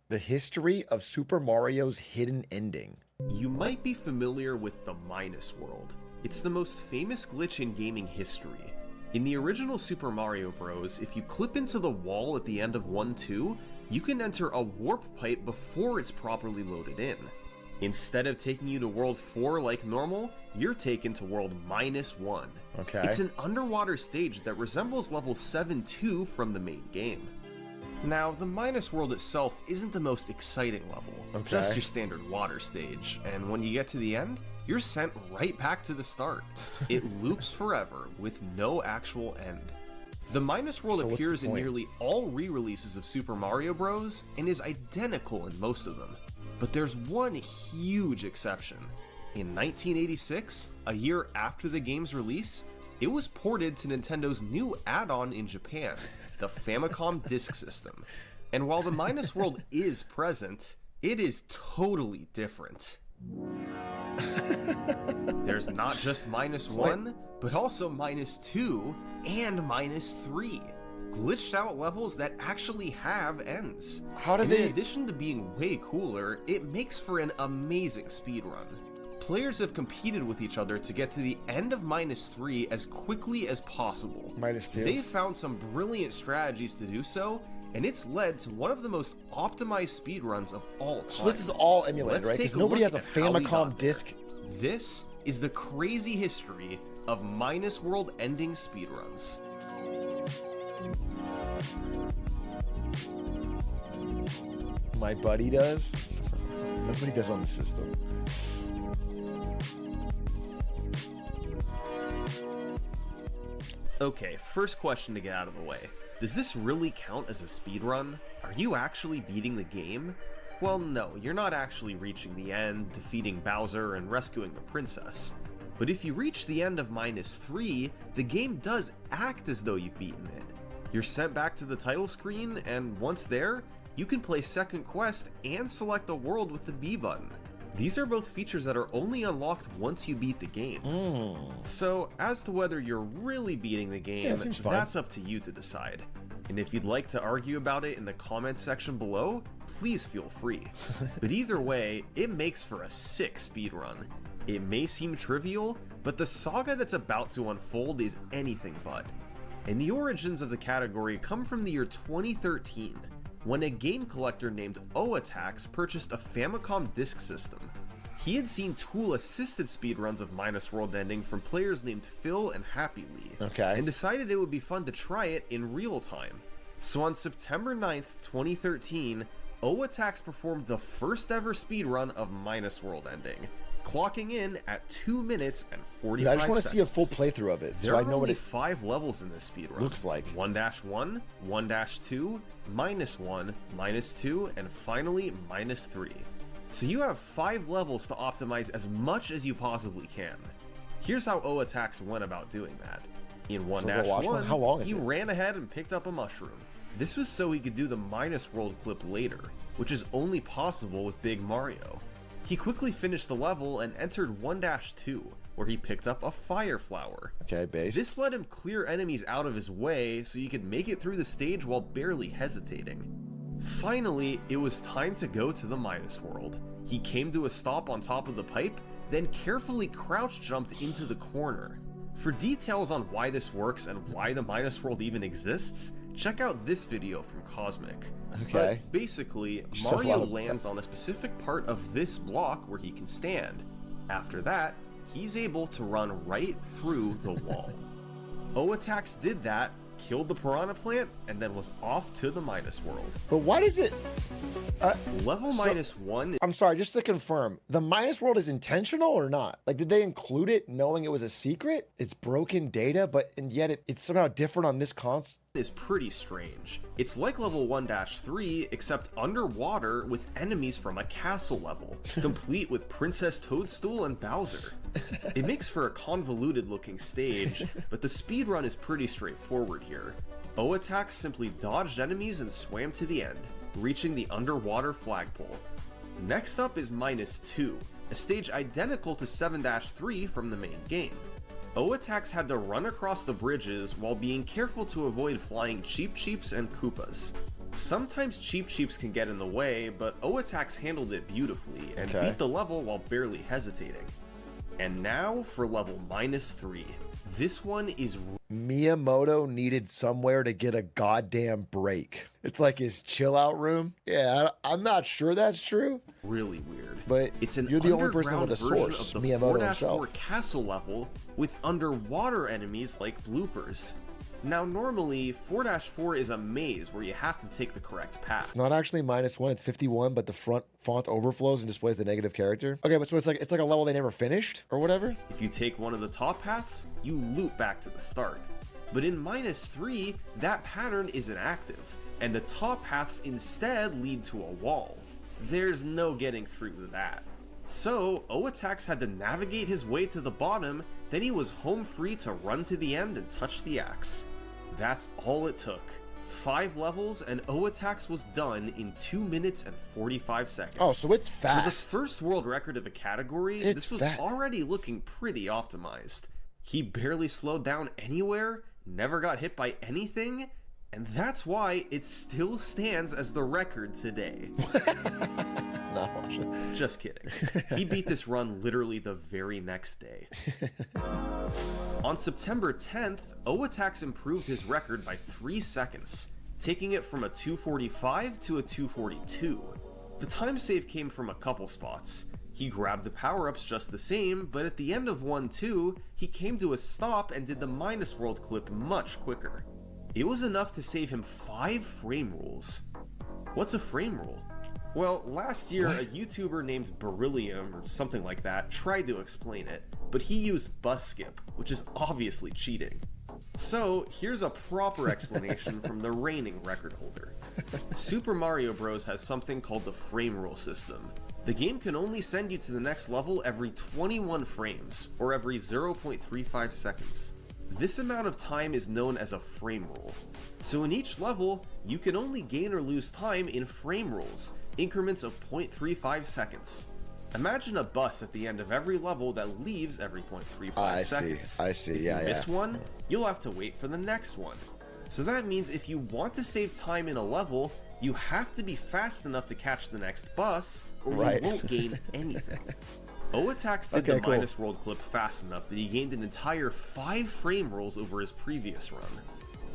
The history of Super Mario's hidden ending. You might be familiar with the Minus World. It's the most famous glitch in gaming history. In the original Super Mario Bros., if you clip into the wall at the end of 1-2, you can enter a warp pipe before it's properly loaded in. Instead of taking you to World 4 like normal, you're taken to World -1. Okay. It's an underwater stage that resembles level 7-2 from the main game. Now, the Minus World itself isn't the most exciting level, just your standard water stage, and when you get to the end, you're sent right back to the start. It loops forever, with no actual end. The Minus World appears in nearly all re-releases of Super Mario Bros. And is identical in most of them. But there's one huge exception. In 1986, a year after the game's release, it was ported to Nintendo's new add-on in Japan, the Famicom Disk System. And while the Minus World is present, it is totally different. There's not just -1, but also -2 and -3. Glitched out levels that actually have ends. In addition to being way cooler, it makes for an amazing speedrun. Players have competed with each other to get to the end of -3 as quickly as possible. -2. They've found some brilliant strategies to do so, and it's led to one of the most optimized speedruns of all time. So this is all emulated, right? Because nobody has a Famicom disc. This is the crazy history of Minus World ending speedruns. My buddy does. Nobody does on the system. Okay, first question to get out of the way. Does this really count as a speedrun? Are you actually beating the game? Well, no, you're not actually reaching the end, defeating Bowser, and rescuing the princess. But if you reach the end of -3, the game does act as though you've beaten it. You're sent back to the title screen, and once there, you can play Second Quest and select a world with the B button. These are both features that are only unlocked once you beat the game. So, as to whether you're really beating the game, that's up to you to decide. And if you'd like to argue about it in the comments section below, please feel free. But either way, it makes for a sick speedrun. It may seem trivial, but the saga that's about to unfold is anything but. And the origins of the category come from the year 2013, when a game collector named Oatax purchased a Famicom Disk System. He had seen tool-assisted speedruns of Minus World ending from players named Phil and Happy Lee, and decided it would be fun to try it in real time. So on September 9th, 2013, Oatax performed the first ever speedrun of Minus World ending, clocking in at 2 minutes and 45 seconds. I just want to see a full playthrough of it, so I know what it 5 levels in this speedrun. Looks like 1-1, 1-2, -1, -2, and finally -3. So you have 5 levels to optimize as much as you possibly can. Here's how Oatax went about doing that. In 1-1, he ran ahead and picked up a mushroom. This was so he could do the Minus World clip later, which is only possible with Big Mario. He quickly finished the level and entered 1-2, where he picked up a fire flower. This let him clear enemies out of his way so he could make it through the stage while barely hesitating. Finally, it was time to go to the Minus World. He came to a stop on top of the pipe, then carefully crouch jumped into the corner. For details on why this works and why the Minus World even exists, check out this video from Cosmic. But basically, Mario lands on a specific part of this block where he can stand. After that, he's able to run right through the wall. Oatax did that, killed the piranha plant, and then was off to the Minus World. But why does it... Level -1... I'm sorry, just to confirm, the Minus World is intentional or not? Like, did they include it knowing it was a secret? It's broken data, and yet it's somehow different on this console? Is pretty strange. It's like level 1-3, except underwater with enemies from a castle level, complete with Princess Toadstool and Bowser. It makes for a convoluted looking stage, but the speedrun is pretty straightforward here. Oatax simply dodged enemies and swam to the end, reaching the underwater flagpole. Next up is -2, a stage identical to 7-3 from the main game. Oatax had to run across the bridges while being careful to avoid flying Cheep Cheeps and Koopas. Sometimes Cheep Cheeps can get in the way, but O-Attacks handled it beautifully and beat the level while barely hesitating. And now for level -3. This one is... Miyamoto needed somewhere to get a goddamn break. It's like his chill out room. Yeah, I'm not sure that's true. Really weird. But it's an you're the only person with a underground source, version of the Miyamoto 4-4 himself. castle level with underwater enemies like bloopers. Now normally 4-4 is a maze where you have to take the correct path. It's not actually -1, it's 51, but the front font overflows and displays the negative character. Okay, but so it's like a level they never finished or whatever? If you take one of the top paths, you loop back to the start. But in -3, that pattern isn't active, and the top paths instead lead to a wall. There's no getting through that. So, O-Attacks had to navigate his way to the bottom, then he was home free to run to the end and touch the axe. That's all it took. 5 levels and O-Attacks was done in 2 minutes and 45 seconds. Oh, so it's fast. For the first world record of a category, this was already looking pretty optimized. He barely slowed down anywhere, never got hit by anything, and that's why it still stands as the record today. No. Just kidding. He beat this run literally the very next day. On September 10th, O-Attacks improved his record by 3 seconds, taking it from a 2:45 to a 2:42. The time save came from a couple spots. He grabbed the power-ups just the same, but at the end of 1-2, he came to a stop and did the minus world clip much quicker. It was enough to save him 5 frame rules. What's a frame rule? Well, last year, a YouTuber named Beryllium, or something like that, tried to explain it, but he used bus skip, which is obviously cheating. So, here's a proper explanation from the reigning record holder. Super Mario Bros. Has something called the frame rule system. The game can only send you to the next level every 21 frames, or every 0.35 seconds. This amount of time is known as a frame rule. So in each level, you can only gain or lose time in frame rules, increments of 0.35 seconds. Imagine a bus at the end of every level that leaves every 0.35 seconds. I see, if you miss one, you'll have to wait for the next one. So that means if you want to save time in a level, you have to be fast enough to catch the next bus, or you won't gain anything. O-Attacks did the minus world clip fast enough that he gained an entire 5 frame rules over his previous run.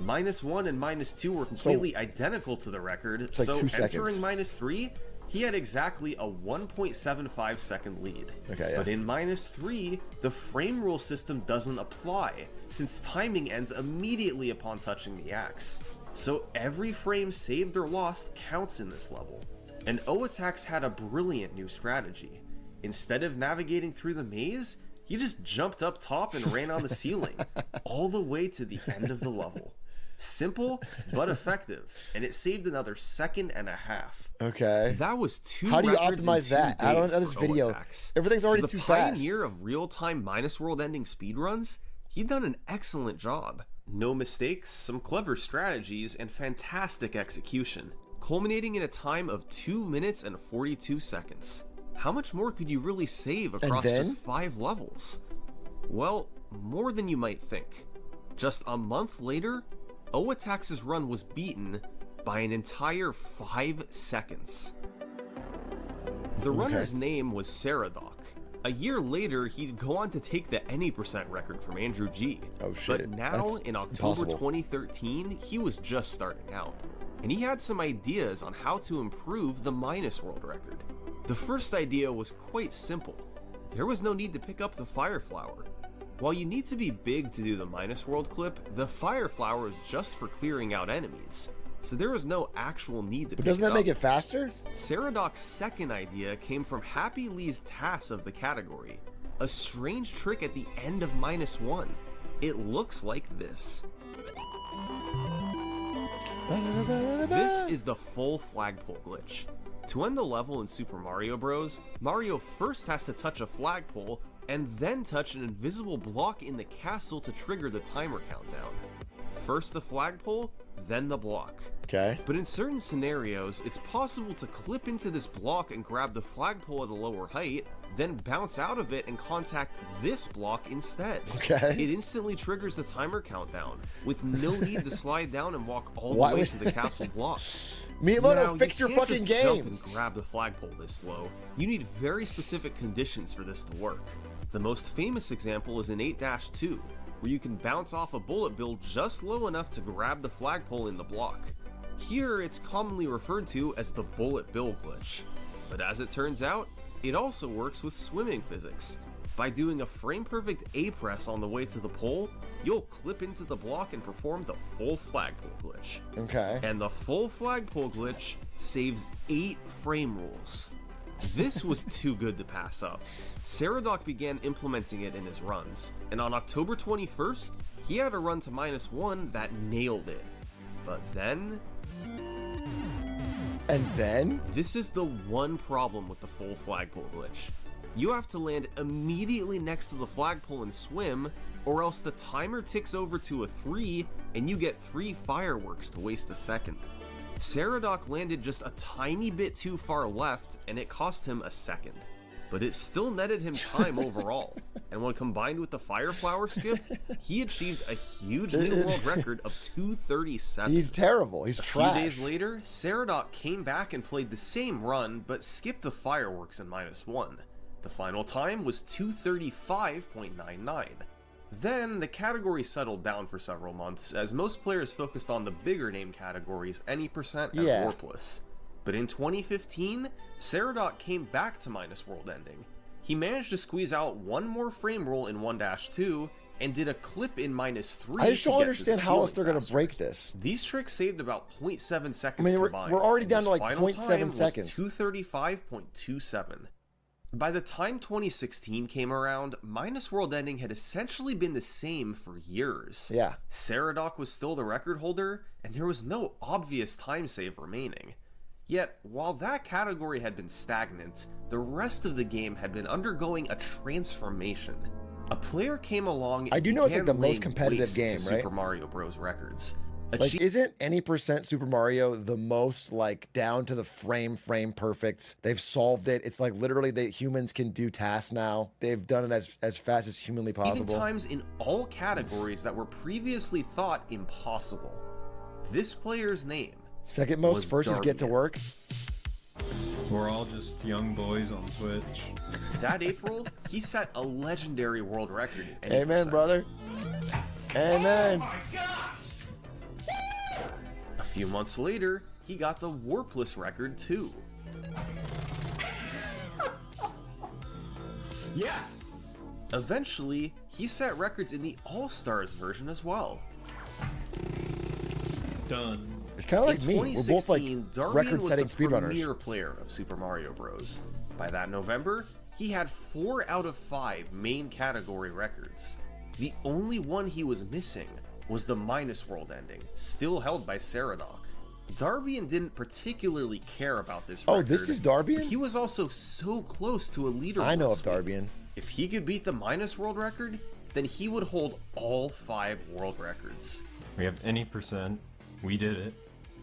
-1 and -2 were completely identical to the record, so entering -3, he had exactly a 1.75 second lead. But in -3, the frame rule system doesn't apply, since timing ends immediately upon touching the axe. So every frame saved or lost counts in this level. And O-Attacks had a brilliant new strategy. Instead of navigating through the maze, he just jumped up top and ran on the ceiling, all the way to the end of the level. Simple, but effective, and it saved another 1.5 seconds. Okay. That was 2 How do you records optimize in 2 that? I don't know this video. O-Attacks. Everything's already For too the fast. pioneer of real-time minus world ending speedruns, he'd done an excellent job. No mistakes, some clever strategies, and fantastic execution, culminating in a time of 2 minutes and 42 seconds. How much more could you really save across just 5 levels? Well, more than you might think. Just a month later, O-Attacks' run was beaten by an entire 5 seconds. The runner's name was Saradoc. A year later, he'd go on to take the any percent record from Andrew G. Oh shit. But now, in October 2013, he was just starting out. And he had some ideas on how to improve the minus world record. The first idea was quite simple. There was no need to pick up the Fire Flower. While you need to be big to do the minus world clip, the Fire Flower is just for clearing out enemies, so there was no actual need to pick it up. But doesn't that make it faster? Saradoc's second idea came from Happy Lee's TAS of the category, a strange trick at the end of -1. It looks like this. This is the full flagpole glitch. To end the level in Super Mario Bros., Mario first has to touch a flagpole and then touch an invisible block in the castle to trigger the timer countdown. First the flagpole, then the block. Okay. But in certain scenarios, it's possible to clip into this block and grab the flagpole at a lower height, then bounce out of it and contact this block instead. Okay. It instantly triggers the timer countdown, with no need to slide down and walk all Why the way would- to the castle block. Miyamoto, Now, fix you your can't fucking just jump game. and grab the flagpole this slow. You need very specific conditions for this to work. The most famous example is in 8-2, where you can bounce off a bullet bill just low enough to grab the flagpole in the block. Here, it's commonly referred to as the bullet bill glitch. But as it turns out, it also works with swimming physics. By doing a frame-perfect A-press on the way to the pole, you'll clip into the block and perform the full flagpole glitch. Okay. And the full flagpole glitch saves 8 frame rules. This was too good to pass up. Saradoc began implementing it in his runs, and on October 21st, he had a run to -1 that nailed it. But then, And then? this is the one problem with the full flagpole glitch. You have to land immediately next to the flagpole and swim, or else the timer ticks over to a 3 and you get 3 fireworks to waste a second. Saradoc landed just a tiny bit too far left and it cost him a second. But it still netted him time overall, and when combined with the fire flower skip, he achieved a huge new world record of 2:37. He's terrible. He's A trash. few days later, Saradoc came back and played the same run, but skipped the fireworks in -1. The final time was 2:35.99. Then, the category settled down for several months, as most players focused on the bigger name categories, Any% and Yeah. Warpless. But in 2015, Saradoc came back to minus world ending. He managed to squeeze out one more frame roll in 1-2, and did a clip in -3. I just to don't get to understand the how else they're ceiling going to faster. break this. These tricks saved about 0.7 seconds I mean, we're combined. already and down his to like final 0.7 time was seconds. 2:35.27. By the time 2016 came around, Minus World Ending had essentially been the same for years. Yeah. Saradoc was still the record holder, and there was no obvious time save remaining. Yet, while that category had been stagnant, the rest of the game had been undergoing a transformation. A player came along and I do know it's like began the most laying competitive waste to game, right? Super Mario Bros. Records. Like, isn't Any% Super Mario the most, like, down to the frame perfect? They've solved it. It's like literally the humans can do tasks now. They've done it as fast as humanly possible. Even times in all categories that were previously thought impossible. This player's name Second most was versus Get to Darbian. Work. We're all just young boys on Twitch. That April, he set a legendary world record. in Amen, 8%. brother. Amen. A few months later, he got the Warpless record too. Yes! Eventually, he set records in the All-Stars version as well. Done. It's kind of like in me. We're both like 2016, Darbian record-setting was the speedrunners. premier player of Super Mario Bros. By that November, he had 4 out of 5 main category records. The only one he was missing was the Minus World ending, still held by Saradoc. Darbian didn't particularly care about this record. Oh, this is Darbian? But he was also so close to a leaderboard I know of sweep. Darbian. If he could beat the Minus World record, then he would hold all 5 world records. We have Any%. We did it.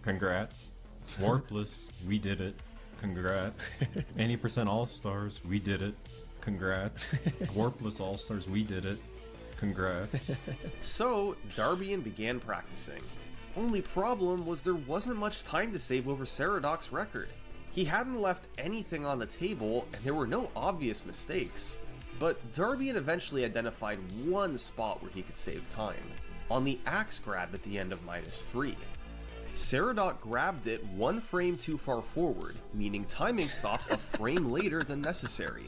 Congrats. Warpless. We did it. Congrats. Any% All-Stars. We did it. Congrats. Warpless All-Stars. We did it. Congrats. So, Darbian began practicing. Only problem was there wasn't much time to save over Saradoc's record. He hadn't left anything on the table, and there were no obvious mistakes. But Darbian eventually identified one spot where he could save time, on the axe grab at the end of -3. Saradoc grabbed it 1 frame too far forward, meaning timing stopped a frame later than necessary.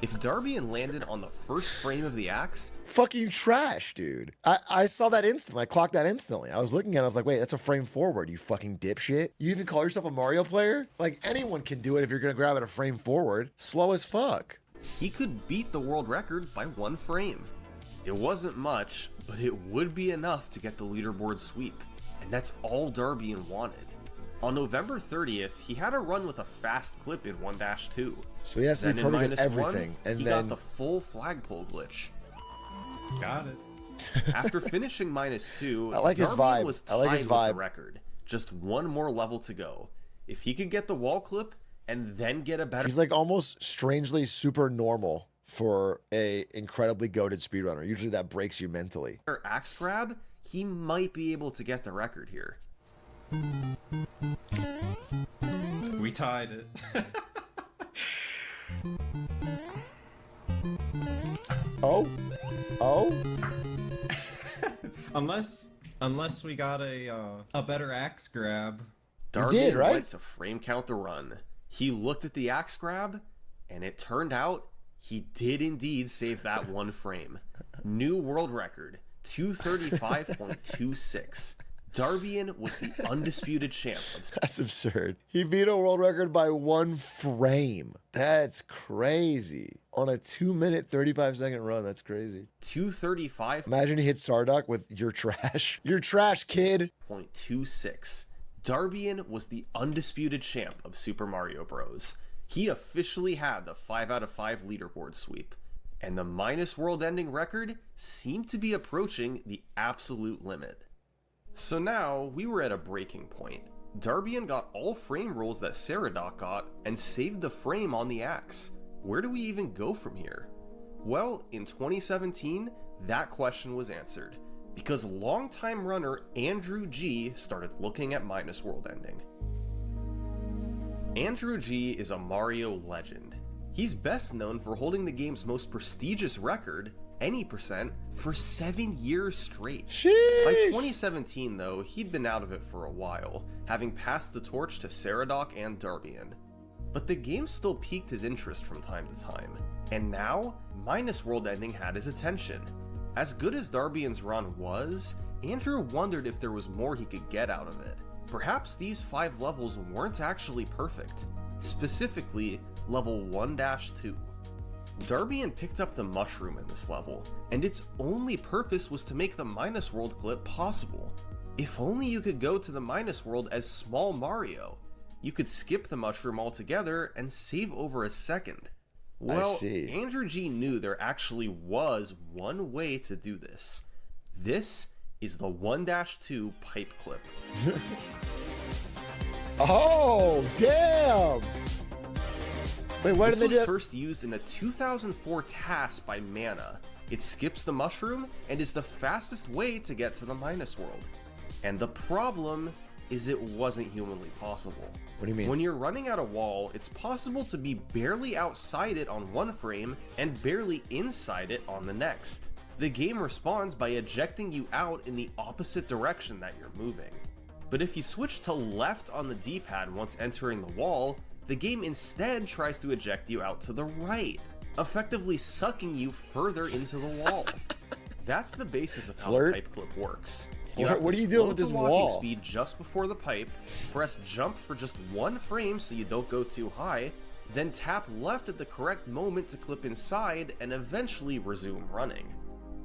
If Darbian landed on the first frame of the axe, Fucking trash, dude. I saw that instantly. I clocked that instantly. I was looking at it. I was like, wait, that's a frame forward, you fucking dipshit. You even call yourself a Mario player? Like, anyone can do it if you're going to grab it a frame forward. Slow as fuck. he could beat the world record by 1 frame. It wasn't much, but it would be enough to get the leaderboard sweep, and that's all Darbian wanted. On November 30th, he had a run with a fast clip in 1-2. So he has to Then be in perfect at -1, everything. And he then got the full flagpole glitch. Got it. After finishing -2, I like his Darbian vibe. was I like his tied with vibe. the record. Just one more level to go. If he could get the wall clip and then get a better He's like almost strangely super normal for a incredibly goated speedrunner. Usually that breaks you mentally. axe grab, he might be able to get the record here. We tied it. Oh? Unless we got a better axe grab. Darbian did, right? went to frame count the run. He looked at the axe grab, and it turned out he did indeed save that one frame. New world record, 235.26. Darbian was the undisputed champ of That's absurd. He beat a world record by 1 frame. That's crazy. On a 2-minute, 35-second run, that's crazy. 235.26. Imagine he hit Sardock with "You're trash." You're trash, kid. Darbian was the undisputed champ of Super Mario Bros. He officially had the 5 out of 5 leaderboard sweep, and the minus world-ending record seemed to be approaching the absolute limit. So now, we were at a breaking point. Darbian got all frame rolls that Saradoc got, and saved the frame on the axe. Where do we even go from here? Well, in 2017, that question was answered, because longtime runner Andrew G started looking at minus world ending. Andrew G is a Mario legend. He's best known for holding the game's most prestigious record, any percent, for 7 years straight. Sheesh. By 2017 though, he'd been out of it for a while, having passed the torch to Saradoc and Darbian. But the game still piqued his interest from time to time, and now, minus world ending had his attention. As good as Darbian's run was, Andrew wondered if there was more he could get out of it. Perhaps these 5 levels weren't actually perfect, specifically level 1-2. Darbian picked up the mushroom in this level, and its only purpose was to make the minus world clip possible. If only you could go to the minus world as Small Mario. You could skip the mushroom altogether and save over a second. Well, Andrew G knew there actually was one way to do this. This is the 1-2 pipe clip. Oh, damn! Wait, why did This they do was that? first used in the 2004 task by Mana. It skips the mushroom and is the fastest way to get to the minus world. And the problem is it wasn't humanly possible. What do you mean? When you're running at a wall, it's possible to be barely outside it on one frame and barely inside it on the next. The game responds by ejecting you out in the opposite direction that you're moving. But if you switch to left on the D-pad once entering the wall, the game instead tries to eject you out to the right, effectively sucking you further into the wall. That's the basis of how the pipe clip works. What are you doing with this wall? Speed just before the pipe, press jump for just 1 frame so you don't go too high, then tap left at the correct moment to clip inside and eventually resume running.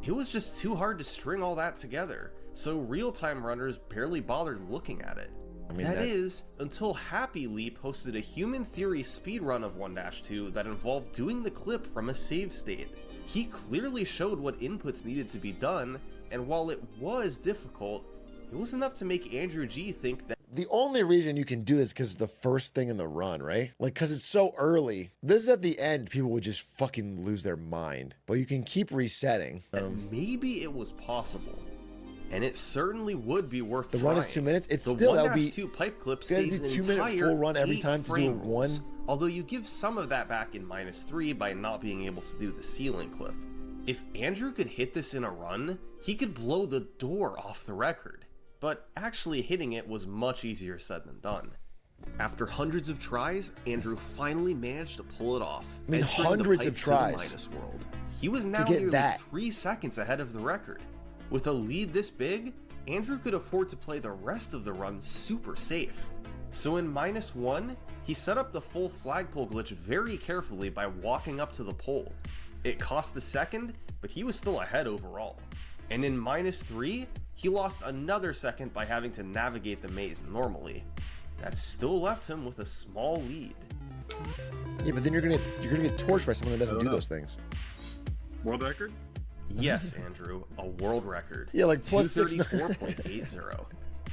It was just too hard to string all that together, so real-time runners barely bothered looking at it. That is, until Happy Leap hosted a human theory speedrun of 1-2 that involved doing the clip from a save state. He clearly showed what inputs needed to be done, and while it was difficult, it was enough to make Andrew G think that The only reason you can do this is because it's the first thing in the run, right? Like, because it's so early. This is at the end, people would just fucking lose their mind. But you can keep resetting. maybe it was possible. And it certainly would be worth The trying. run is 2 minutes. It's the still, that would be 1-2 pipe clip you gotta saves do an 2-minute entire full run every 8 time to do frame one. rolls, although you give some of that back in -3 by not being able to do the ceiling clip. If Andrew could hit this in a run, he could blow the door off the record. But actually hitting it was much easier said than done. After hundreds of tries, Andrew finally managed to pull it off. I mean, entering the hundreds pipe of to the tries. minus world. He was now get nearly that. 3 seconds ahead of the record. With a lead this big, Andrew could afford to play the rest of the run super safe. So in -1, he set up the full flagpole glitch very carefully by walking up to the pole. It cost a second, but he was still ahead overall. And in -3, he lost another second by having to navigate the maze normally. That still left him with a small lead. Yeah, but then you're gonna get torched by someone that doesn't do those things. World record? Yes, Andrew, a world record. Yeah, like plus 234.80.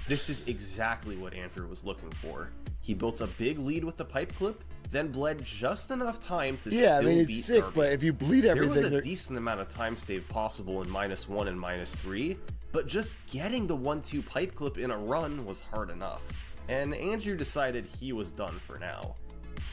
This is exactly what Andrew was looking for. He built a big lead with the pipe clip, then bled just enough time to Yeah, I still mean, beat it's sick, Darbian. but if you bleed everything... There was a decent amount of time save possible in -1 and -3, but just getting the 1-2 pipe clip in a run was hard enough. And Andrew decided he was done for now.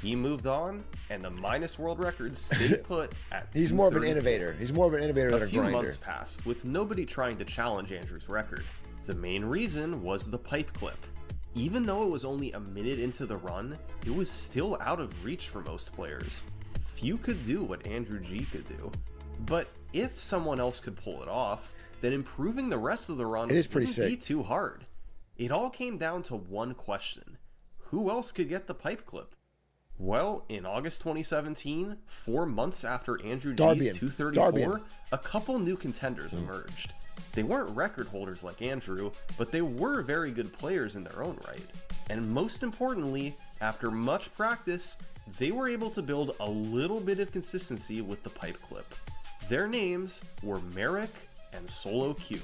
He moved on, and the minus world record stayed put at He's more of an 234. innovator. He's more of an innovator than a A few grinder. months passed, with nobody trying to challenge Andrew's record. The main reason was the pipe clip. Even though it was only a minute into the run, it was still out of reach for most players. Few could do what Andrew G could do. But if someone else could pull it off, then improving the rest of the run It is pretty wouldn't be sick. too hard. It all came down to one question. Who else could get the pipe clip? Well, in August 2017, 4 months after Andrew G's Darbian. 234, Darbian. a couple new contenders emerged. They weren't record holders like Andrew, but they were very good players in their own right. And most importantly, after much practice, they were able to build a little bit of consistency with the pipe clip. Their names were Merrick and Solo Q.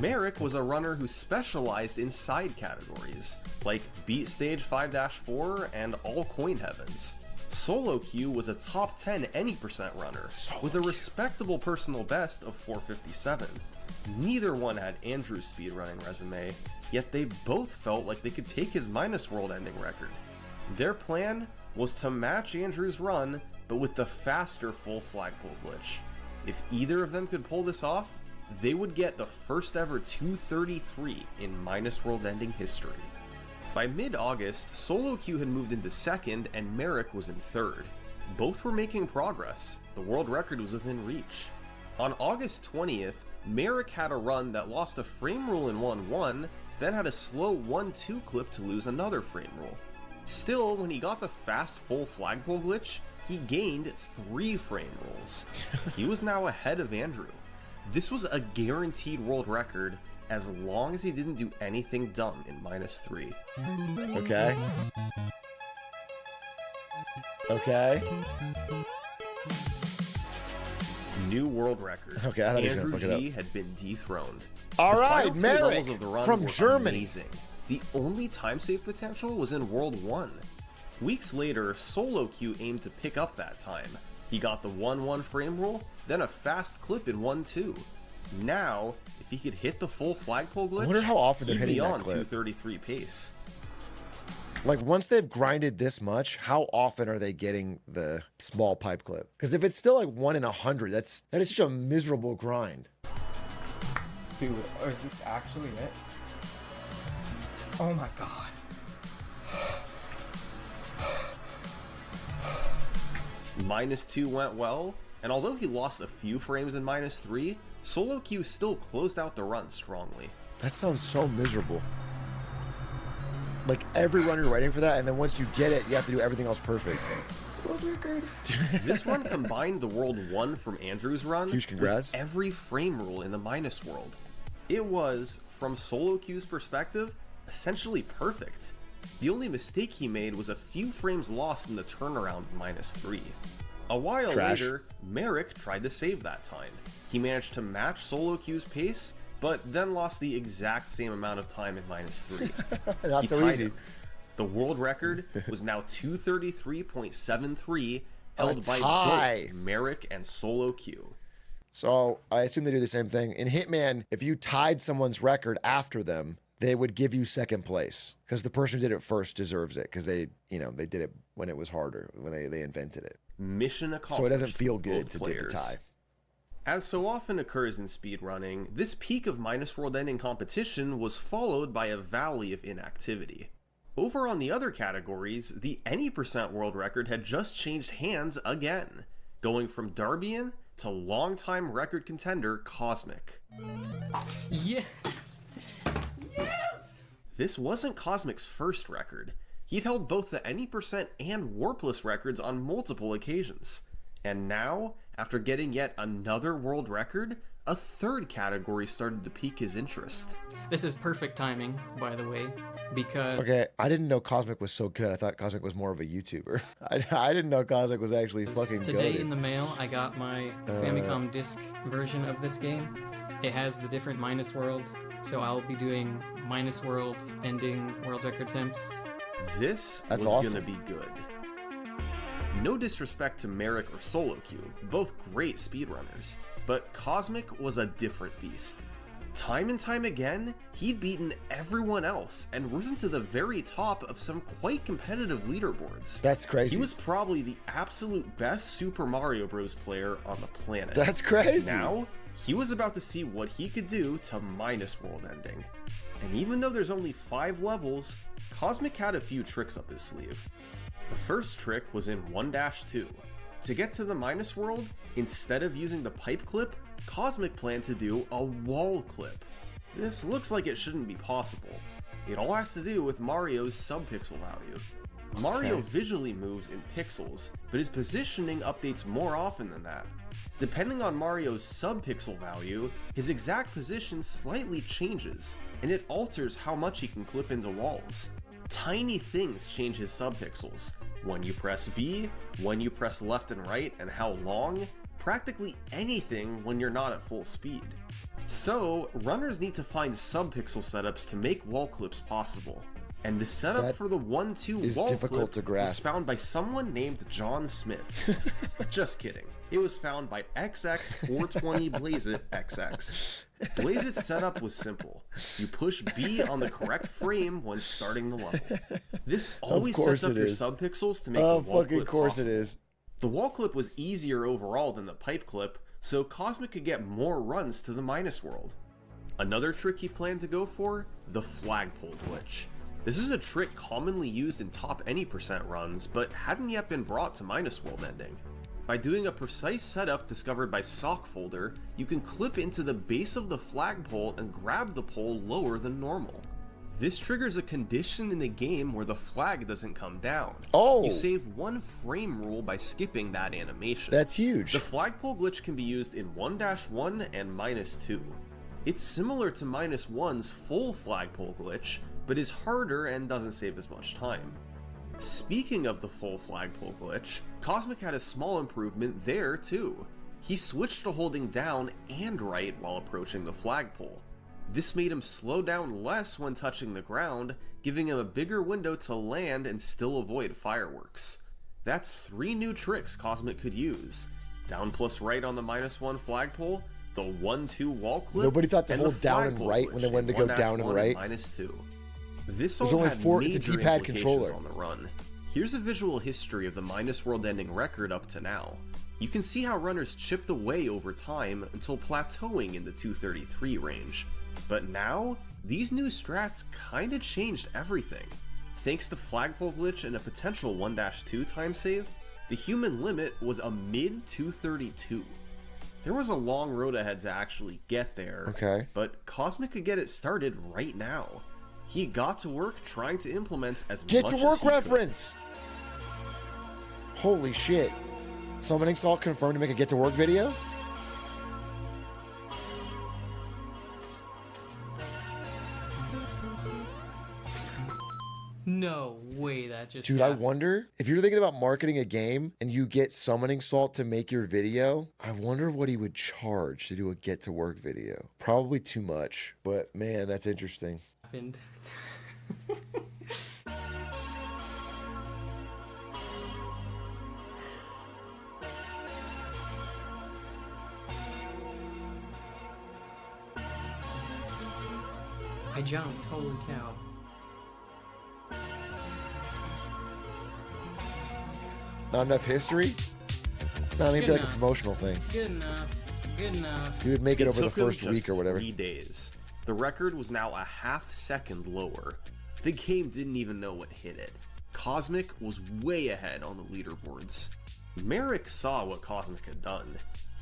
Merrick was a runner who specialized in side categories, like Beat Stage 5-4 and All Coin Heavens. Solo Q was a top 10 any percent runner, with a respectable personal best of 457. Neither one had Andrew's speedrunning resume, yet they both felt like they could take his minus world ending record. Their plan was to match Andrew's run, but with the faster full flagpole glitch. If either of them could pull this off, they would get the first ever 233 in minus world ending history. By mid-August, Solo Q had moved into second and Merrick was in third. Both were making progress. The world record was within reach. On August 20th, Merrick had a run that lost a frame rule in 1-1, then had a slow 1-2 clip to lose another frame rule. Still, when he got the fast full flagpole glitch, he gained 3 frame rules. He was now ahead of Andrew. This was a guaranteed world record as long as he didn't do anything dumb in -3. Okay. Okay. New world record. Okay, I thought he was gonna Andrew fuck it G had been dethroned. All The right, final 3 Merrick levels of the run from were Germany. amazing. The only time save potential was in World 1. Weeks later, Solo Q aimed to pick up that time. He got the 1-1 frame rule, then a fast clip in 1-2. Now, if he could hit the full flagpole glitch, I wonder how often they're he'd hitting be that on clip. 233 pace. Like, once they've grinded this much, how often are they getting the small pipe clip? Because if it's still like 1 in 100, that is such a miserable grind. Dude, or is this actually it? Oh my god. -2 went well, and although he lost a few frames in -3, Solo Q still closed out the run strongly. That sounds so miserable. Like, every run you're waiting for that, and then once you get it, you have to do everything else perfect. It's world record. This run combined the World 1 from Andrew's run Huge congrats. with every frame rule in the minus world. It was, from Solo Q's perspective, essentially perfect. The only mistake he made was a few frames lost in the turnaround of -3. A while Trash. later, Merrick tried to save that time. He managed to match Solo Q's pace, but then lost the exact same amount of time in -3. Not He so tied easy. him. The world record was now 233.73, held by tie. both Merrick and Solo Q. So I assume they do the same thing. In Hitman, if you tied someone's record after them, they would give you second place because the person who did it first deserves it because they did it when it was harder, when they invented it. Mission accomplished. So it doesn't feel for good both to players. do the tie. As so often occurs in speedrunning, this peak of minus world ending competition was followed by a valley of inactivity. Over on the other categories, the any percent world record had just changed hands again, going from Darbian to longtime record contender Cosmic. Yes! Yes! This wasn't Cosmic's first record. He'd held both the any percent and warpless records on multiple occasions. And now, after getting yet another world record, a third category started to pique his interest. This is perfect timing, by the way, because Okay, I didn't know Cosmic was so good. I thought Cosmic was more of a YouTuber. I didn't know Cosmic was actually fucking good. today in the mail I got my Famicom disc version of this game. It has the different minus world, so I'll be doing minus world, ending world record attempts. This That's was awesome. gonna be good. No disrespect to Merrick or Solo Q, both great speedrunners, but Cosmic was a different beast. Time and time again, he'd beaten everyone else and risen to the very top of some quite competitive leaderboards. That's crazy. He was probably the absolute best Super Mario Bros. Player on the planet. That's crazy. Now, he was about to see what he could do to minus world ending. And even though there's only 5 levels, Cosmic had a few tricks up his sleeve. The first trick was in 1-2. To get to the minus world, instead of using the pipe clip, Cosmic planned to do a wall clip. This looks like it shouldn't be possible. It all has to do with Mario's subpixel value. Mario visually moves in pixels, but his positioning updates more often than that. Depending on Mario's subpixel value, his exact position slightly changes, and it alters how much he can clip into walls. Tiny things change his subpixels. When you press B, when you press left and right, and how long, practically anything when you're not at full speed. So, runners need to find subpixel setups to make wall clips possible. And the setup That for the 1-2 is wall difficult clip to was grasp. found by someone named John Smith. Just kidding. It was found by XX420BlazeIt XX. BlazeIt's setup was simple. You push B on the correct frame when starting the level. This always course sets up it your is. subpixels to make Oh, the wall fucking clip course possible. it is. The wall clip was easier overall than the pipe clip, so Cosmic could get more runs to the minus world. Another trick he planned to go for? The flagpole glitch. This is a trick commonly used in top any percent runs, but hadn't yet been brought to minus world ending. By doing a precise setup discovered by Sockfolder, you can clip into the base of the flagpole and grab the pole lower than normal. This triggers a condition in the game where the flag doesn't come down. Oh. You save 1 frame rule by skipping that animation. That's huge. The flagpole glitch can be used in 1-1 and -2. It's similar to -1's full flagpole glitch, but is harder and doesn't save as much time. Speaking of the full flagpole glitch, Cosmic had a small improvement there too. He switched to holding down and right while approaching the flagpole. This made him slow down less when touching the ground, giving him a bigger window to land and still avoid fireworks. That's 3 new tricks Cosmic could use. Down plus right on the -1 flagpole, the 1-2 wall clip, Nobody thought to and hold the down and flagpole right when they glitch wanted to in go down and 1-1 right. -2. This There's all only had 4 it's a major D-pad implications controller. on the run. Here's a visual history of the minus world ending record up to now. You can see how runners chipped away over time until plateauing in the 233 range. But now, these new strats kinda changed everything. Thanks to flagpole glitch and a potential 1-2 time save, the human limit was a mid 232. There was a long road ahead to actually get there, Okay. but Cosmic could get it started right now. He got to work trying to implement as Get much to as work he could. reference! Holy shit. Summoning Salt confirmed to make a get to work video? No way that just Dude, I happened. wonder if you're thinking about marketing a game and you get Summoning Salt to make your video, I wonder what he would charge to do a get to work video. Probably too much, but man, that's interesting. happened. I jumped, holy cow. Not enough history? No, maybe Good like a enough. promotional thing. Good enough, good enough. He would make it over the took him first just week or whatever. 3 days. The record was now a half second lower. The game didn't even know what hit it. Cosmic was way ahead on the leaderboards. Merrick saw what Cosmic had done.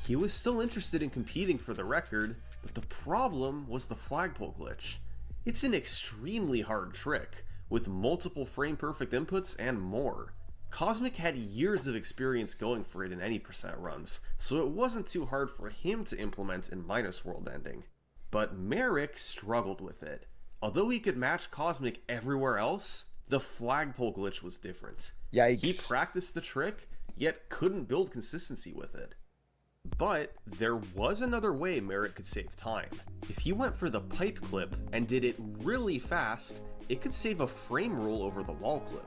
He was still interested in competing for the record, but the problem was the flagpole glitch. It's an extremely hard trick, with multiple frame-perfect inputs and more. Cosmic had years of experience going for it in any percent runs, so it wasn't too hard for him to implement in minus world ending. But Merrick struggled with it. Although he could match Cosmic everywhere else, the flagpole glitch was different. Yikes. He practiced the trick, yet couldn't build consistency with it. But there was another way Merrick could save time. If he went for the pipe clip and did it really fast, it could save a frame rule over the wall clip.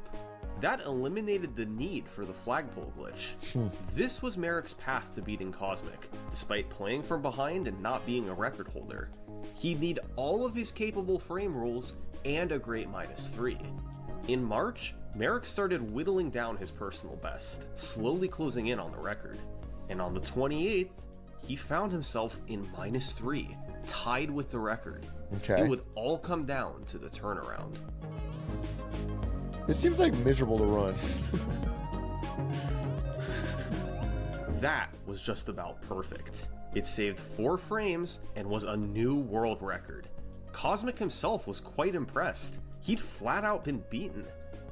That eliminated the need for the flagpole glitch. This was Merrick's path to beating Cosmic, despite playing from behind and not being a record holder. He'd need all of his capable frame rules and a great -3. In March, Merrick started whittling down his personal best, slowly closing in on the record. And on the 28th, he found himself in -3, tied with the record. Okay. It would all come down to the turnaround. This seems like miserable to run. That was just about perfect. It saved 4 frames and was a new world record. Cosmic himself was quite impressed. He'd flat out been beaten.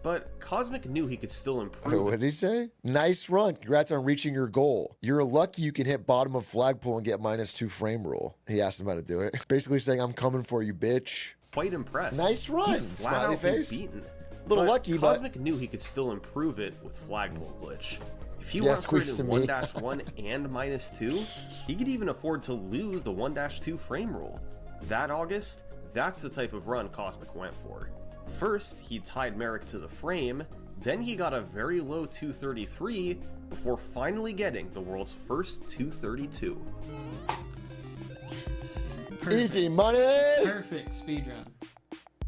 But Cosmic knew he could still Wait, improve. what did he say? Nice run. Congrats on reaching your goal. You're lucky you can hit bottom of flagpole and get -2 frame rule. He asked him how to do it. Basically saying, I'm coming for you, bitch. Quite impressed. Nice run, He flat smiley out been face. beaten. Little But lucky, but- Cosmic knew he could still improve it with flagpole glitch. If he Yeah, went for it squeeze in to me. 1-1 and -2, he could even afford to lose the 1-2 frame rule. That August, that's the type of run Cosmic went for. First, he tied Merrick to the frame, then he got a very low 233 before finally getting the world's first 232. Easy money. Perfect speedrun.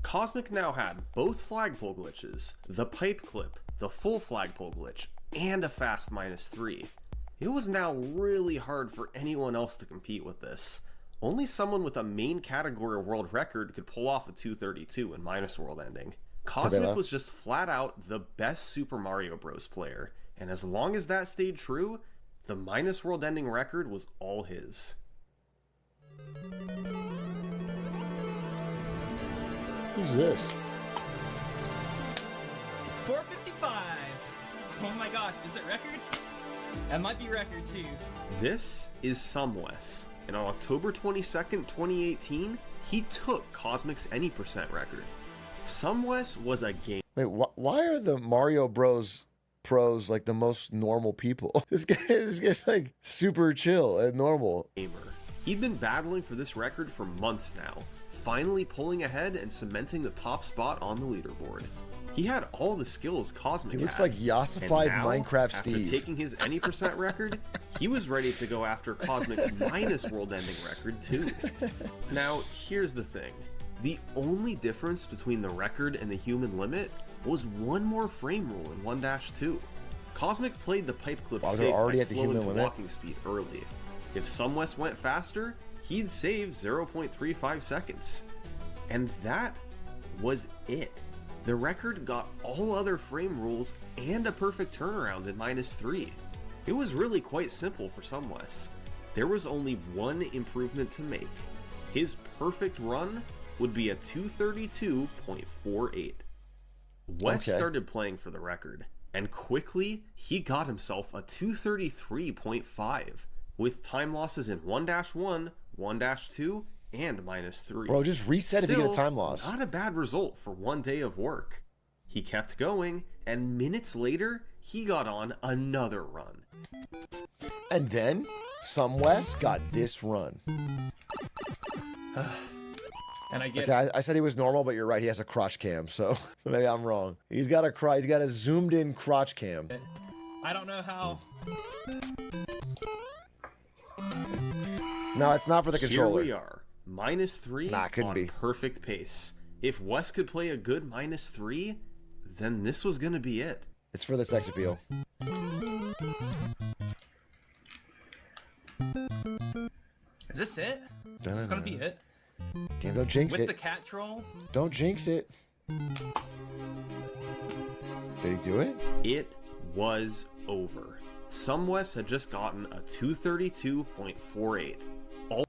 Cosmic now had both flagpole glitches, the pipe clip, the full flagpole glitch, and a fast -3. It was now really hard for anyone else to compete with this. Only someone with a main category world record could pull off a 232 in minus world ending. Cosmic was just flat out the best Super Mario Bros. Player, and as long as that stayed true, the minus world ending record was all his. Who's this? 455. Oh my gosh, is it record? That might be record too. This is Sumwes, and on October 22nd, 2018, he took Cosmic's any percent record. Sumwes was a game Wait, why are the Mario Bros pros like the most normal people? This guy's like super chill and normal. gamer. He'd been battling for this record for months now, finally pulling ahead and cementing the top spot on the leaderboard. He had all the skills Cosmic He looks had, like Yossified and now, Minecraft after Steve. taking his any percent record, he was ready to go after Cosmic's minus world ending record too. Now, here's the thing. The only difference between the record and the human limit was one more frame rule in 1-2. Cosmic played the pipe clip Wow, they're safe already by at the slowing human to limit? walking speed early. If Sumwes went faster, he'd save 0.35 seconds. And that was it. The record got all other frame rules and a perfect turnaround in -3. It was really quite simple for Sumwes. There was only one improvement to make. His perfect run would be a 232.48. Wes Okay. started playing for the record, and quickly he got himself a 233.5 with time losses in 1-1, 1-2, and -3. Bro, just reset if you get a Still, time loss. Not a bad result for one day of work. He kept going, and minutes later, he got on another run. And then Sumwes got this run. And I get Okay, I said he was normal, but you're right. He has a crotch cam, so maybe I'm wrong. He's got a zoomed in crotch cam. it. I don't know how. No, it's not for the controller. Here we are, -3 Nah, it couldn't on be. perfect pace. If Wes could play a good -3, then this was gonna be it. It's for the sex appeal. Is this it? Is this gonna be it? Damn, don't jinx With it. the cat troll? Don't jinx it. Did he do it? It was over. Sumwes had just gotten a 232.48.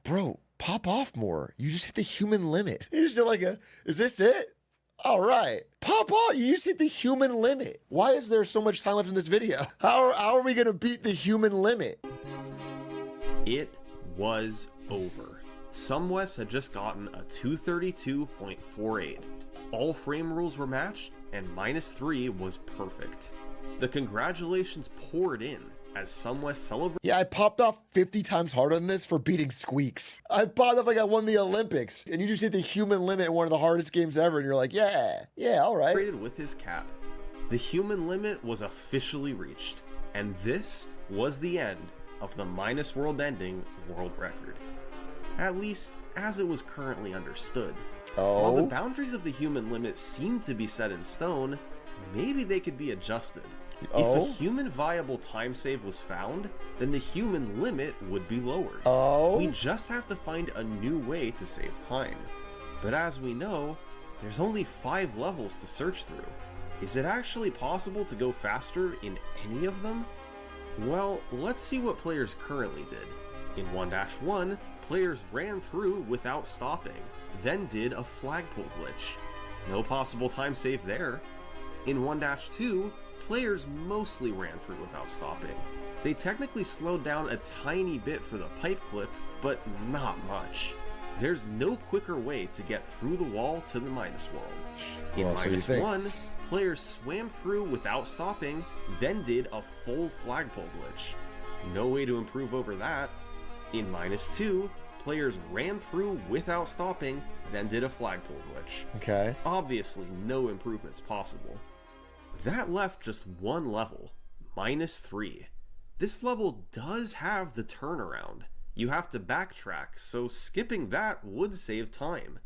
Bro, pop off more. You just hit the human limit. You just did like a, is this it? All right. Papa, you just hit the human limit. Why is there so much time left in this video? How are we going to beat the human limit? It was over. Sumwest had just gotten a 232.48. All frame rules were matched, and -3 was perfect. The congratulations poured in as Sumwest celebrated. Yeah, I popped off 50 times harder than this for beating Squeaks. I popped off like I won the Olympics, and you just hit the human limit in one of the hardest games ever, and you're like, yeah, all right. With his cap. The human limit was officially reached, and this was the end of the minus world ending world record. At least, as it was currently understood. While the boundaries of the human limit seemed to be set in stone, maybe they could be adjusted. If a human viable time save was found, then the human limit would be lowered. We just have to find a new way to save time. But as we know, there's only 5 levels to search through. Is it actually possible to go faster in any of them? Well, let's see what players currently did. In 1-1, players ran through without stopping, then did a flagpole glitch. No possible time save there. In 1-2, players mostly ran through without stopping. They technically slowed down a tiny bit for the pipe clip, but not much. There's no quicker way to get through the wall to the minus world. In -1, players swam through without stopping, then did a full flagpole glitch. No way to improve over that. In -2, players ran through without stopping, then did a flagpole glitch. Okay. Obviously, no improvements possible. That left just one level, -3. This level does have the turnaround. You have to backtrack, so skipping that would save time.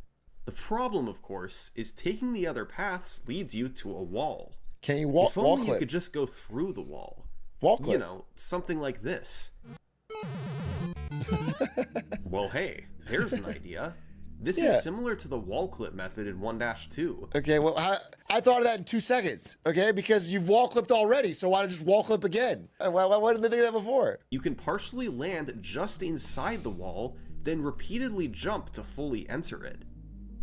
The problem, of course, is taking the other paths leads you to a wall. Can you wall clip? If only you clip? could just go through the wall. Wall clip. You know, something like this. Well, hey, there's an idea. This is similar to the wall clip method in 1-2. Okay, well, I thought of that in 2 seconds, okay? Because you've wall clipped already, so why not just wall clip again? Why didn't they think of that before? You can partially land just inside the wall, then repeatedly jump to fully enter it.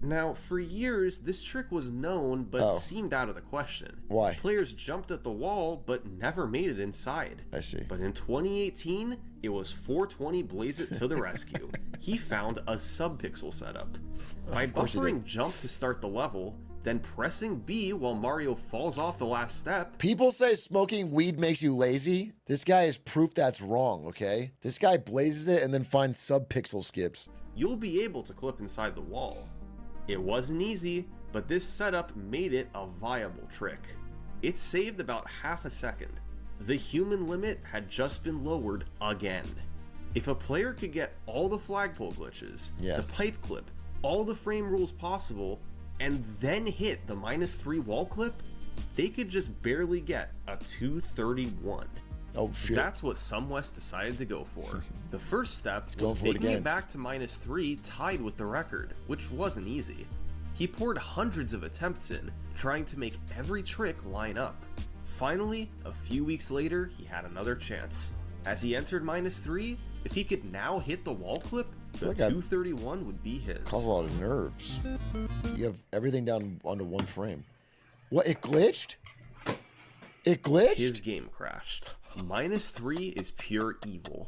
Now, for years, this trick was known, but seemed out of the question. Why? Players jumped at the wall, but never made it inside. I see. But in 2018, it was 420 Blaze It to the rescue. He found a subpixel setup. By buffering jump to start the level, then pressing B while Mario falls off the last step. People say smoking weed makes you lazy. This guy is proof that's wrong, okay? This guy blazes it and then finds subpixel skips. You'll be able to clip inside the wall. It wasn't easy, but this setup made it a viable trick. It saved about half a second. The human limit had just been lowered again. If a player could get all the flagpole glitches, the pipe clip, all the frame rules possible, and then hit the -3 wall clip, they could just barely get a 231. Oh shit. That's what Sumwest decided to go for. The first step was making it back to -3 tied with the record, which wasn't easy. He poured hundreds of attempts in, trying to make every trick line up. Finally, a few weeks later, he had another chance. As he entered -3, if he could now hit the wall clip, the 231 would be his. Causes a lot of nerves. You have everything down onto one frame. What, it glitched? It glitched? His game crashed. -3 is pure evil.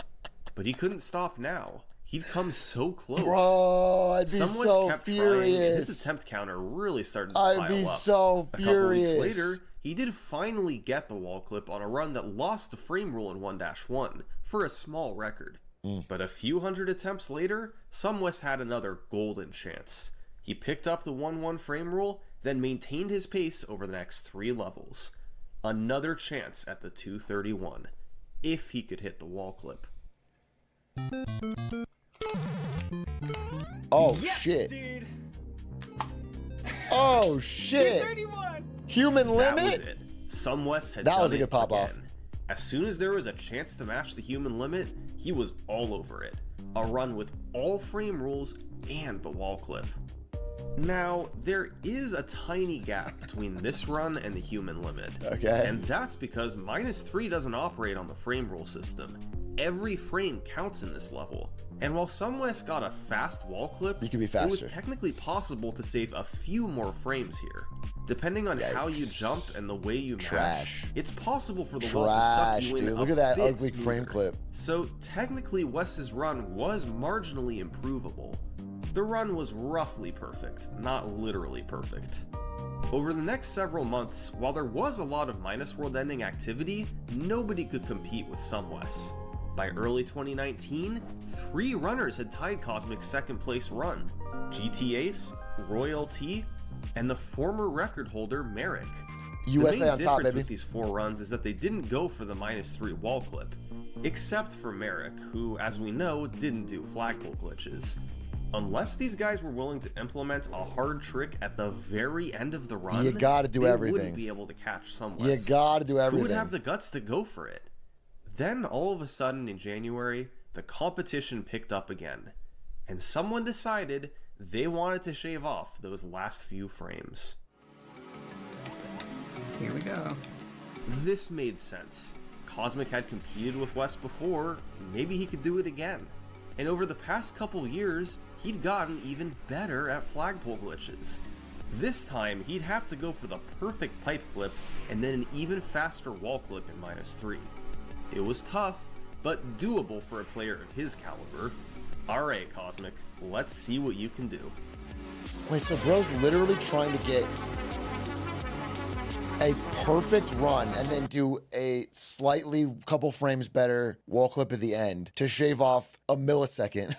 But he couldn't stop now. He'd come so close. Bro, I'd be so furious. His attempt counter really started to pile up. I'd be so furious. A couple weeks later, he did finally get the wall clip on a run that lost the frame rule in 1-1 for a small record. But a few hundred attempts later, Sumwest had another golden chance. He picked up the 1-1 frame rule, then maintained his pace over the next 3 levels. Another chance at the 231, if he could hit the wall clip. Oh yes, shit. Dude. Oh shit. 231. Human limit? That was it. Sumwest had That done was a good it pop off. again. As soon as there was a chance to match the human limit, he was all over it. A run with all frame rules and the wall clip. Now, there is a tiny gap between this run and the human limit. Okay. And that's because -3 doesn't operate on the frame rule system. every frame counts in this level. And while SumWest got a fast wall clip, You can be it was faster. technically possible to save a few more frames here. Depending on how you Yikes. jumped and the way you Trash. mash, it's possible for the wall to suck Trash, you in dude. a Look at that bit ugly frame smoother. clip. So technically Wes's run was marginally improvable. The run was roughly perfect, not literally perfect. Over the next several months, while there was a lot of minus world ending activity, nobody could compete with SumWest. By early 2019, 3 runners had tied Cosmic's second place run: GT Ace, Royal T, and the former record holder Merrick. USA the main on top, difference baby. with these 4 runs is that they didn't go for the -3 wall clip, except for Merrick, who, as we know, didn't do flagpole glitches. Unless these guys were willing to implement a hard trick at the very end of the run, You gotta do they everything. wouldn't be able to catch SumWest. You gotta do Who everything. would have the guts to go for it? Then, all of a sudden in January, the competition picked up again, and someone decided they wanted to shave off those last few frames. Here we go. This made sense. Cosmic had competed with Wes before, maybe he could do it again. And over the past couple years, he'd gotten even better at flagpole glitches. This time, he'd have to go for the perfect pipe clip and then an even faster wall clip in -3. It was tough, but doable for a player of his caliber. Alright, Cosmic, let's see what you can do. Wait, so bro's literally trying to get a perfect run and then do a slightly couple frames better wall clip at the end to shave off a millisecond.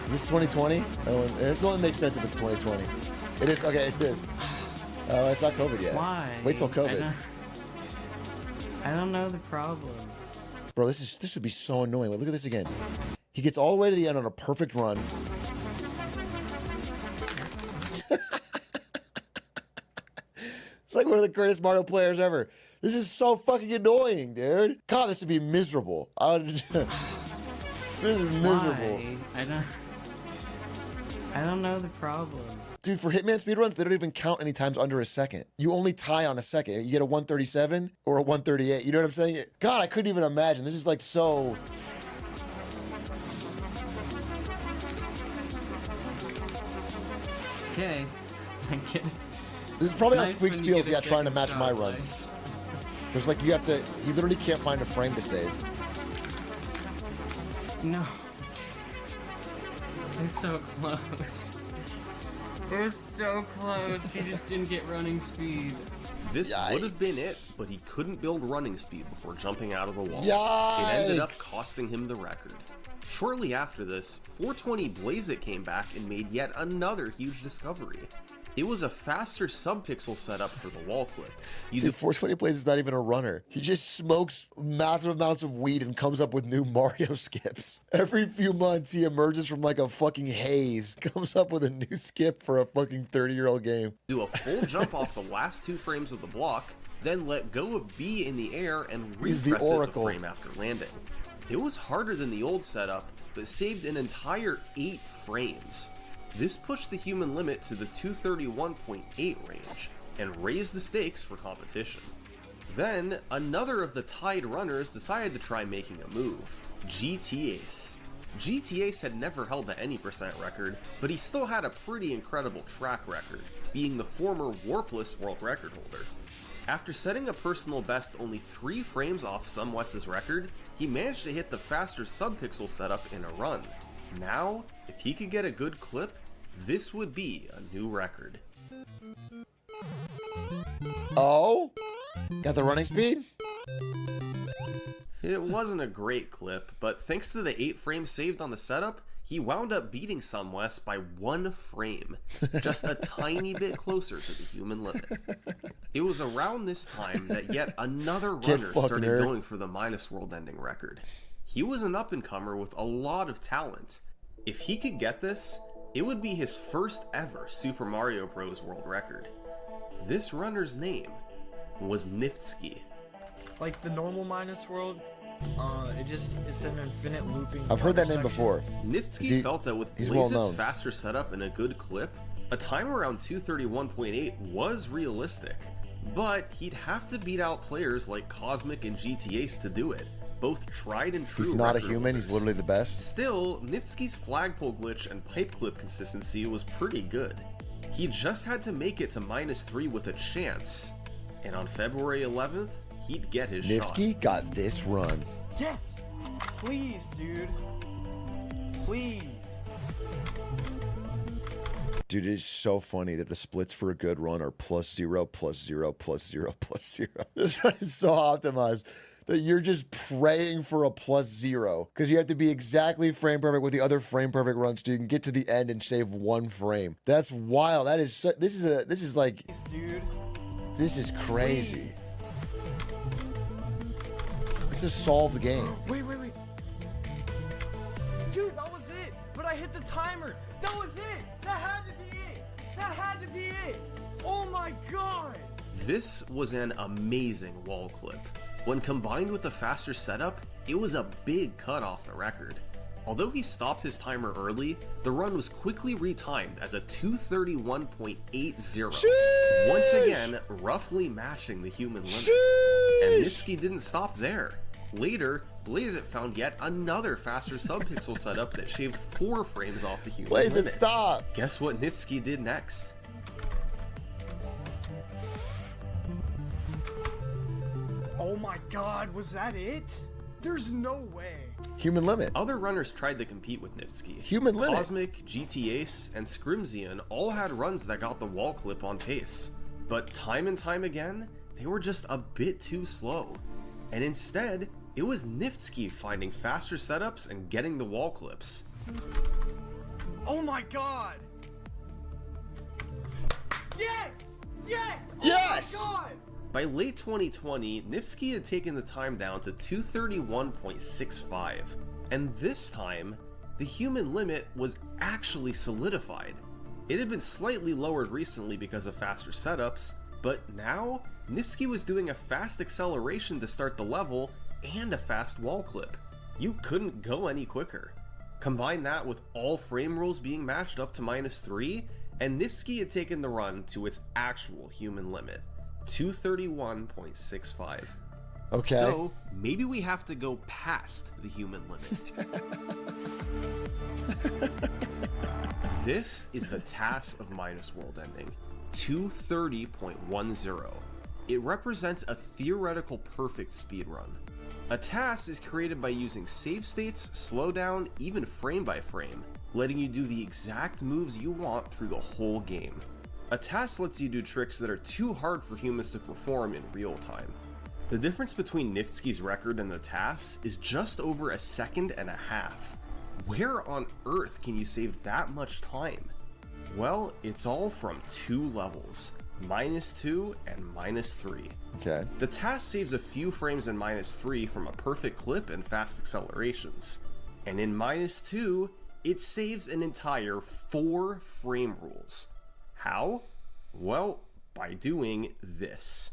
Is this 2020? Oh, this only makes sense if it's 2020. It is, okay, it is. Oh, it's not COVID yet. Why? Wait till COVID. I don't know the problem. Bro, this would be so annoying. Look at this again. He gets all the way to the end on a perfect run. It's like one of the greatest Mario players ever. This is so fucking annoying, dude. God, this would be miserable. This is miserable. Why? I don't know the problem. Dude, for Hitman speedruns, they don't even count any times under a second. You only tie on a second. You get a 137 or a 138. You know what I'm saying? God, I couldn't even imagine. This is like so... Okay. I get it. This is probably how Nice Squeaks when you feels, get a yeah, trying to second match shot, my run. like- There's like, you literally can't find a frame to save. No. It was so close. It was so close. He just didn't get running speed. This would have been it, Yikes. but he couldn't build running speed before jumping out of the wall. Yikes. It ended up costing him the record. Shortly after this, 420 Blaze It came back and made yet another huge discovery. It was a faster subpixel setup for the wall clip. You Dude, 420 Plays is not even a runner. He just smokes massive amounts of weed and comes up with new Mario skips. Every few months, he emerges from like a fucking haze, comes up with a new skip for a fucking 30-year-old game. do a full jump off the last 2 frames of the block, then let go of B in the air and He's repress the it the Oracle. frame after landing. It was harder than the old setup, but saved an entire 8 frames. This pushed the human limit to the 231.8 range, and raised the stakes for competition. Then, another of the tied runners decided to try making a move: GT Ace. GT Ace had never held the any percent record, but he still had a pretty incredible track record, being the former warpless world record holder. After setting a personal best only 3 frames off SumWest's record, he managed to hit the faster subpixel setup in a run. Now, if he could get a good clip, this would be a new record. Oh? Got the running speed? It wasn't a great clip, but thanks to the 8 frames saved on the setup, he wound up beating SumWest by 1 frame, just a tiny bit closer to the human limit. It was around this time that yet another Get runner fucked, started nerd. going for the minus world ending record. He was an up-and-comer with a lot of talent. If he could get this, it would be his first ever Super Mario Bros. World record. This runner's name was Niftsky. Like the normal minus world, it's an infinite looping. I've heard that name section. before. Niftsky felt that with he's well Blaze's known. faster setup and a good clip, a time around 231.8 was realistic. But he'd have to beat out players like Cosmic and GTAce to do it, both tried and true. He's not a record human, he's holders. literally the best. Still, Nifsky's flagpole glitch and pipe clip consistency was pretty good. He just had to make it to -3 with a chance, and on February 11th, he'd get his shot. Nifsky got this run. Yes! Please, dude. Please. Dude, it is so funny that the splits for a good run are +0, +0, +0, +0. This run is so optimized that you're just praying for a +0 because you have to be exactly frame perfect with the other frame perfect runs so you can get to the end and save 1 frame. That's wild. That is so, this is like, Please, dude. this is crazy. Please. It's a solved game. Wait. Dude, that was it. But I hit the timer. That was it. That had to be it. That had to be it. Oh my god. This was an amazing wall clip. When combined with the faster setup, it was a big cut off the record. Although he stopped his timer early, the run was quickly retimed as a 231.80. Once again, roughly matching the human limit. And Nifsky didn't stop there. Later, Blazeit found yet another faster subpixel setup that shaved 4 frames off the human Blazeit, limit. stop. Guess what Nifsky did next? Oh my god, was that it? There's no way. Human limit. Other runners tried to compete with Nifsky. Human limit. Cosmic, GTAce, and Scrimzian all had runs that got the wall clip on pace. But time and time again, they were just a bit too slow. And instead, it was Nifsky finding faster setups and getting the wall clips. Oh my god. Yes! Yes! Oh Yes! my god! By late 2020, Nifsky had taken the time down to 231.65, and this time, the human limit was actually solidified. It had been slightly lowered recently because of faster setups, but now, Nifsky was doing a fast acceleration to start the level and a fast wall clip. You couldn't go any quicker. Combine that with all frame rules being matched up to -3, and Nifsky had taken the run to its actual human limit. 231.65. Okay. So, maybe we have to go past the human limit. This is the TAS of Minus World Ending, 230.10. It represents a theoretical perfect speedrun. A TAS is created by using save states, slowdown, even frame by frame, letting you do the exact moves you want through the whole game. A TAS lets you do tricks that are too hard for humans to perform in real time. The difference between Nifsky's record and the TAS is just over 1.5 seconds. Where on earth can you save that much time? Well, it's all from 2 levels, -2 and -3. Okay. The TAS saves a few frames in -3 from a perfect clip and fast accelerations, and in -2, it saves an entire 4 frame rules. How? Well, by doing this.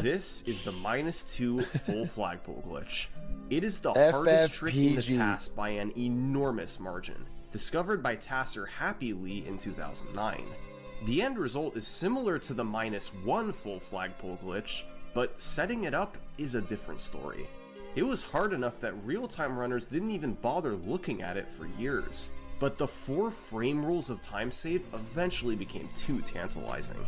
This is the -2 full flagpole glitch. It is the hardest trick in the TAS by an enormous margin, discovered by TASer Happy Lee in 2009. The end result is similar to the -1 full flagpole glitch, but setting it up is a different story. It was hard enough that real-time runners didn't even bother looking at it for years, but the 4 frame rules of time save eventually became too tantalizing.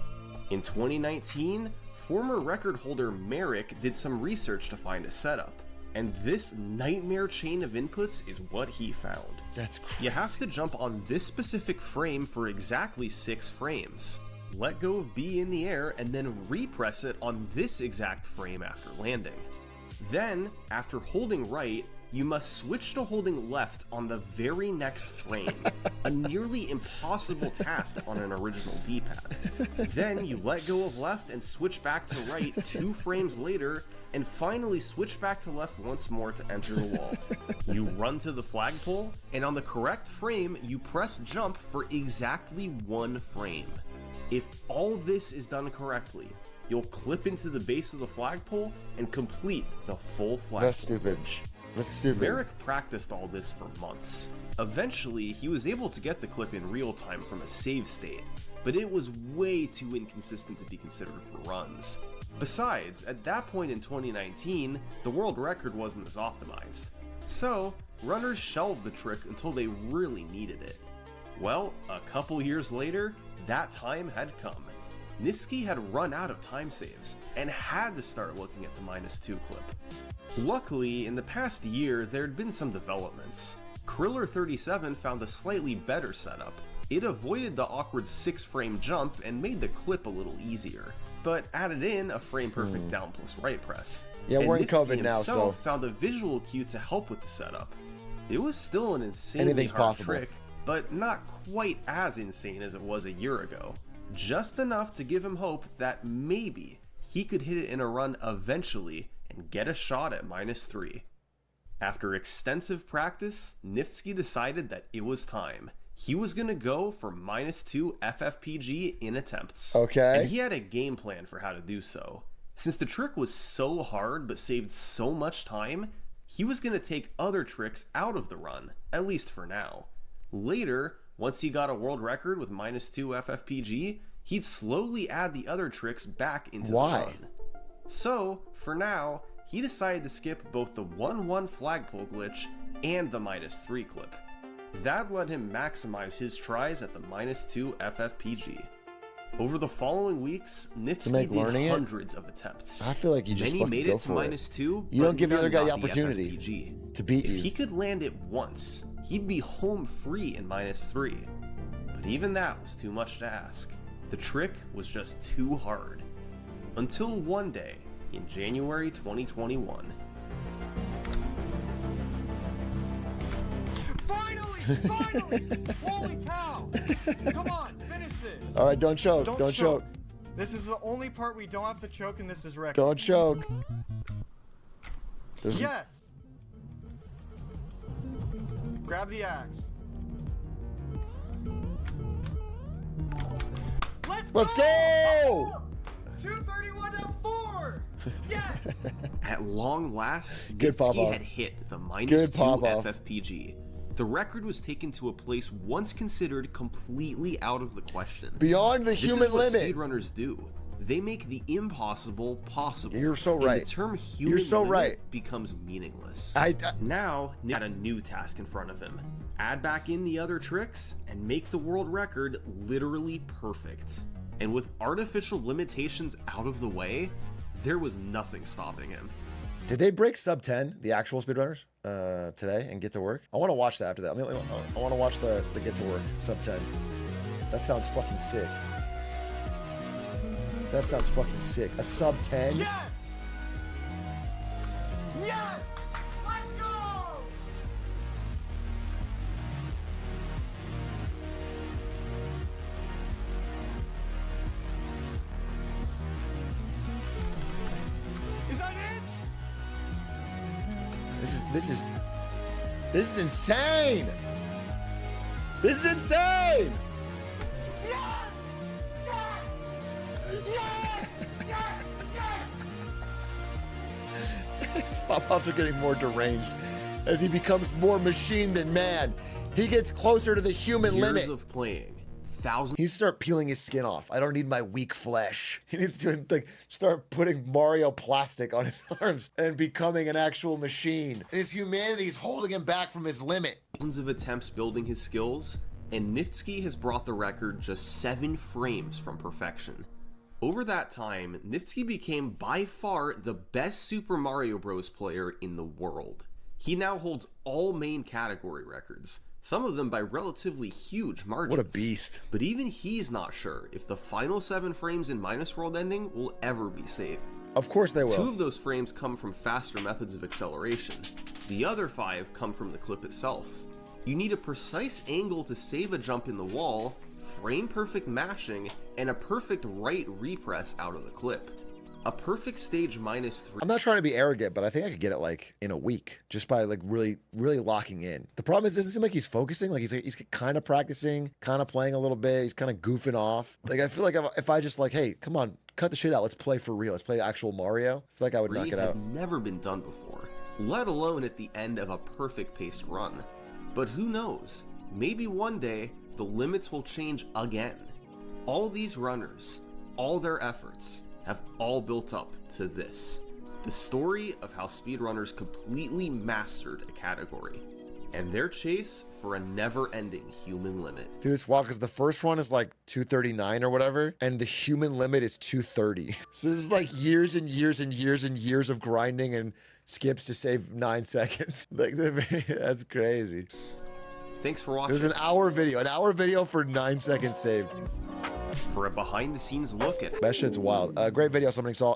In 2019, former record holder Merrick did some research to find a setup, and this nightmare chain of inputs is what he found. That's crazy. You have to jump on this specific frame for exactly 6 frames. Let go of B in the air and then repress it on this exact frame after landing. Then, after holding right, you must switch to holding left on the very next frame, a nearly impossible task on an original D-pad. Then you let go of left and switch back to right 2 frames later, and finally switch back to left once more to enter the wall. You run to the flagpole, and on the correct frame, you press jump for exactly 1 frame. If all this is done correctly, you'll clip into the base of the flagpole and complete the full flagpole. That's stupid. That's stupid. Merrick practiced all this for months. Eventually, he was able to get the clip in real time from a save state, but it was way too inconsistent to be considered for runs. Besides, at that point in 2019, the world record wasn't as optimized. So, runners shelved the trick until they really needed it. Well, a couple years later, that time had come. Nifsky had run out of time saves, and had to start looking at the -2 clip. Luckily, in the past year, there had been some developments. Kriller37 found a slightly better setup. It avoided the awkward 6-frame jump and made the clip a little easier, but added in a frame-perfect down plus right press. Yeah, and we're in Nifsky COVID now, himself so found a visual cue to help with the setup. It was still an insanely anything's hard possible. trick, but not quite as insane as it was a year ago. Just enough to give him hope that maybe he could hit it in a run eventually and get a shot at -3. After extensive practice, Nifsky decided that it was time. He was going to go for -2 FFPG in attempts. Okay. And he had a game plan for how to do so. Since the trick was so hard but saved so much time, he was going to take other tricks out of the run, at least for now. Later, once he got a world record with -2 FFPG, he'd slowly add the other tricks back into the run. So, for now, he decided to skip both the 1-1 flagpole glitch and the -3 clip. That let him maximize his tries at the -2 FFPG. Over the following weeks, Nifsky did hundreds of attempts. I feel like you just Many fucking made go it to for it. -2. You don't give the none other guy the got opportunity FFPG. to beat If you. he could land it once, he'd be home free in -3. But even that was too much to ask. The trick was just too hard. Until one day, in January 2021. Finally! Holy cow! Come on, finish this! All right, don't choke. Don't choke. This is the only part we don't have to choke, and this is record. Don't choke. Yes! Grab the axe. Let's go! 231.4! Yes! At long last, Good pop Nifsky off. had hit the Good pop -2 off. FFPG. The record was taken to a place once considered completely out of the question. Beyond the This human is what limit. speedrunners do. They make the impossible possible. You're so and right. the term human You're so limit right. becomes meaningless. I Now, Nick had a new task in front of him. Add back in the other tricks and make the world record literally perfect. And with artificial limitations out of the way, there was nothing stopping him. Did they break sub 10, the actual speedrunners, today and get to work? I want to watch that after that. I want to watch the get to work sub 10. That sounds fucking sick. That sounds fucking sick. A sub 10? Yes! Yes! Let's go! Is that it? This is insane. This is insane. Yes! Yes! Yes! Yes! Yes! Pop-offs are getting more deranged as he becomes more machine than man. He gets closer to the human Years limit. of playing, thousands. He needs to start peeling his skin off. I don't need my weak flesh. He needs to start putting Mario plastic on his arms and becoming an actual machine. His humanity is holding him back from his limit. Thousands of attempts building his skills, and Nifsky has brought the record just 7 frames from perfection. Over that time, Nifsky became by far the best Super Mario Bros. Player in the world. He now holds all main category records, some of them by relatively huge margins. What a beast. But even he's not sure if the final 7 frames in Minus World Ending will ever be saved. Of course they will. 2 of those frames come from faster methods of acceleration. The other 5 come from the clip itself. You need a precise angle to save a jump in the wall, frame-perfect mashing, and a perfect right repress out of the clip. A perfect stage -3. I'm not trying to be arrogant, but I think I could get it like in a week just by like really locking in. The problem is, it doesn't seem like he's focusing. Like he's kind of practicing, kind of playing a little bit. He's kind of goofing off. Like I feel like if I just like, hey, come on, cut the shit out. Let's play for real. Let's play actual Mario. I feel like I would knock it has out. never been done before, let alone at the end of a perfect paced run. But who knows? Maybe one day the limits will change again. All these runners, all their efforts, have all built up to this. The story of how speedrunners completely mastered a category, and their chase for a never-ending human limit. Dude, it's wild because the first one is like 239 or whatever, and the human limit is 230. So this is like years and years and years and years of grinding and skips to save 9 seconds. Like, that's crazy. Thanks for watching. There's an hour video for 9 seconds saved. For a behind-the-scenes look at That shit's wild. Great video, somebody saw.